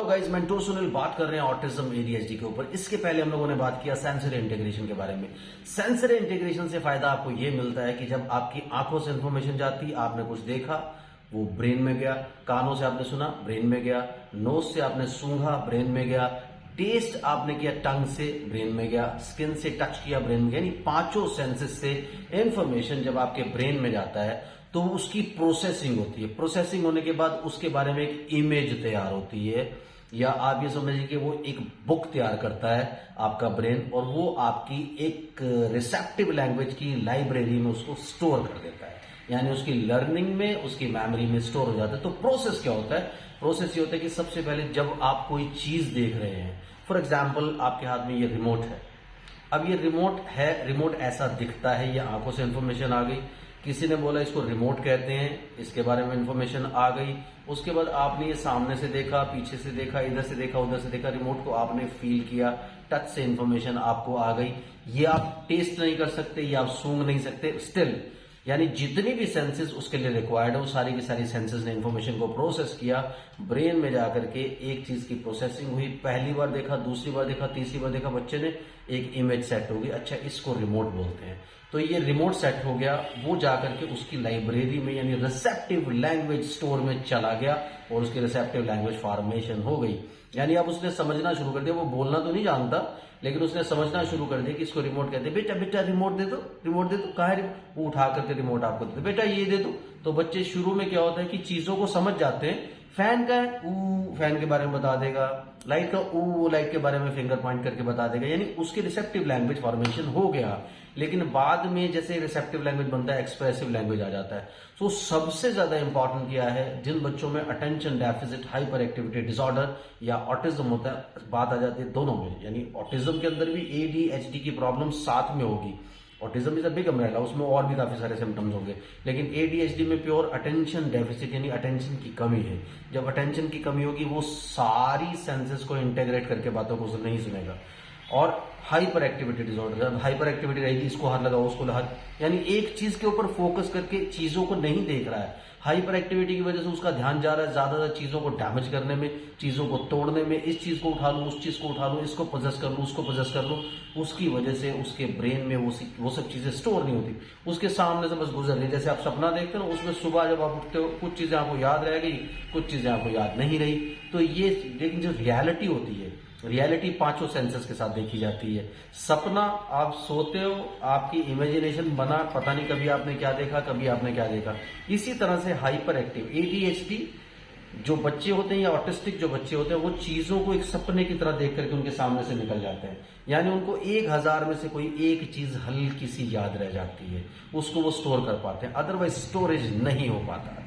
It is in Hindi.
हेलो गाइस, मेंटोर सुनील बात कर रहे हैं ऑटिज्म एडीएचडी के ऊपर। इसके पहले हम लोगों ने बात किया सेंसरी इंटीग्रेशन के बारे में। सेंसरी इंटीग्रेशन से फायदा आपको ये मिलता है कि जब आपकी आंखों से इंफॉर्मेशन जाती, आपने कुछ देखा वो ब्रेन में गया, कानों से आपने सुना ब्रेन में गया, नोज से आपने सूंघा ब्रेन में गया, टेस्ट आपने किया टंग से ब्रेन में गया, स्किन से टच किया ब्रेन में गया। यानी पांचों सेंसेस से इंफॉर्मेशन जब आपके ब्रेन में जाता है तो उसकी प्रोसेसिंग होती है। प्रोसेसिंग होने के बाद उसके बारे में एक इमेज तैयार होती है, या आप ये समझिए कि वो एक बुक तैयार करता है आपका ब्रेन, और वो आपकी एक रिसेप्टिव लैंग्वेज की लाइब्रेरी में उसको स्टोर कर देता है। यानी उसकी लर्निंग में, उसकी मेमोरी में स्टोर हो जाता है। तो प्रोसेस क्या होता है? प्रोसेस ये होता है कि सबसे पहले जब आप कोई चीज देख रहे हैं, फॉर एग्जाम्पल आपके हाथ में ये रिमोट है। अब ये रिमोट है, रिमोट ऐसा दिखता है, ये आंखों से इंफॉर्मेशन आ गई, किसी ने बोला इसको रिमोट कहते हैं, इसके बारे में इंफॉर्मेशन आ गई। उसके बाद आपने ये सामने से देखा, पीछे से देखा, इधर से देखा, उधर से देखा, रिमोट को आपने फील किया, टच से इंफॉर्मेशन आपको आ गई। ये आप टेस्ट नहीं कर सकते, ये आप सूंघ नहीं सकते, स्टिल यानी जितनी भी सेंसेस उसके लिए रिक्वायर्ड है वो सारी की सारी सेंसेस ने इंफॉर्मेशन को प्रोसेस किया, ब्रेन में जाकर के एक चीज की प्रोसेसिंग हुई। पहली बार देखा, दूसरी बार देखा, तीसरी बार देखा, बच्चे ने एक इमेज सेट होगी, अच्छा इसको रिमोट बोलते हैं। तो ये रिमोट सेट हो गया, वो जाकर के उसकी लाइब्रेरी में यानी रिसेप्टिव लैंग्वेज स्टोर में चला गया और उसकी रिसेप्टिव लैंग्वेज फॉर्मेशन हो गई। यानी अब उसने समझना शुरू कर दिया, वो बोलना तो नहीं जानता लेकिन उसने समझना शुरू कर दिया कि इसको रिमोट कहते हैं। बेटा बेटा रिमोट दे दो, रिमोट दे दो, कहाँ है रिमोट? वो उठा करके रिमोट आपको दे दो, बेटा ये दे दो। तो बच्चे शुरू में क्या होता है कि चीजों को समझ जाते हैं। फैन का है, फैन के बारे में बता देगा, लाइट का वो लाइट के बारे में फिंगर पॉइंट करके बता देगा, यानी उसकी रिसेप्टिव लैंग्वेज फॉर्मेशन हो गया। लेकिन बाद में जैसे रिसेप्टिव लैंग्वेज बनता है, एक्सप्रेसिव लैंग्वेज आ जाता है। तो सबसे ज्यादा इंपॉर्टेंट क्या है, जिन बच्चों में attention deficit hyper activity disorder या ऑटिज्म होता है, बात आ जाती है दोनों में। यानी ऑटिज्म के अंदर भी एडीएचडी की प्रॉब्लम साथ में होगी। Autism is a big umbrella, उसमें और भी काफी सारे सिम्टम्स होंगे, लेकिन एडीएचडी में प्योर अटेंशन डेफिसिट यानी अटेंशन की कमी है। जब अटेंशन की कमी होगी वो सारी सेंसेस को इंटेग्रेट करके बातों को नहीं सुनेगा। और hyper activity disorder, hyper activity रहेगी, इसको हाथ लगाओ, उसको हाथ, यानी एक चीज के ऊपर फोकस करके चीजों को नहीं देख रहा है। हाइपर एक्टिविटी की वजह से उसका ध्यान जा रहा है ज्यादा चीजों को डैमेज करने में, चीजों को तोड़ने में, इस चीज को उठा लूं, उस चीज को उठा लूं, इसको पोजेस कर लूं, उसको पोजेस कर लूं। उसकी वजह से उसके ब्रेन में वो सब चीजें स्टोर नहीं होती, उसके सामने से बस गुजर रही। जैसे आप सपना देखते हो ना, उसमें सुबह जब आप उठते हो कुछ चीजें आपको याद रह गई, कुछ चीजें आपको याद नहीं रही। तो ये, लेकिन जो रियलिटी होती है, रियलिटी पांचों सेंसेस के साथ देखी जाती है। सपना, आप सोते हो, आपकी इमेजिनेशन बना, पता नहीं कभी आपने क्या देखा, कभी आपने क्या देखा। इसी तरह से हाइपर एक्टिव एडीएचडी जो बच्चे होते हैं या ऑटिस्टिक जो बच्चे होते हैं, वो चीजों को एक सपने की तरह देख करके उनके सामने से निकल जाते हैं। यानी उनको 1000 में से कोई एक चीज हल्की सी याद रह जाती है, उसको वो स्टोर कर पाते हैं, अदरवाइज स्टोरेज नहीं हो पाता।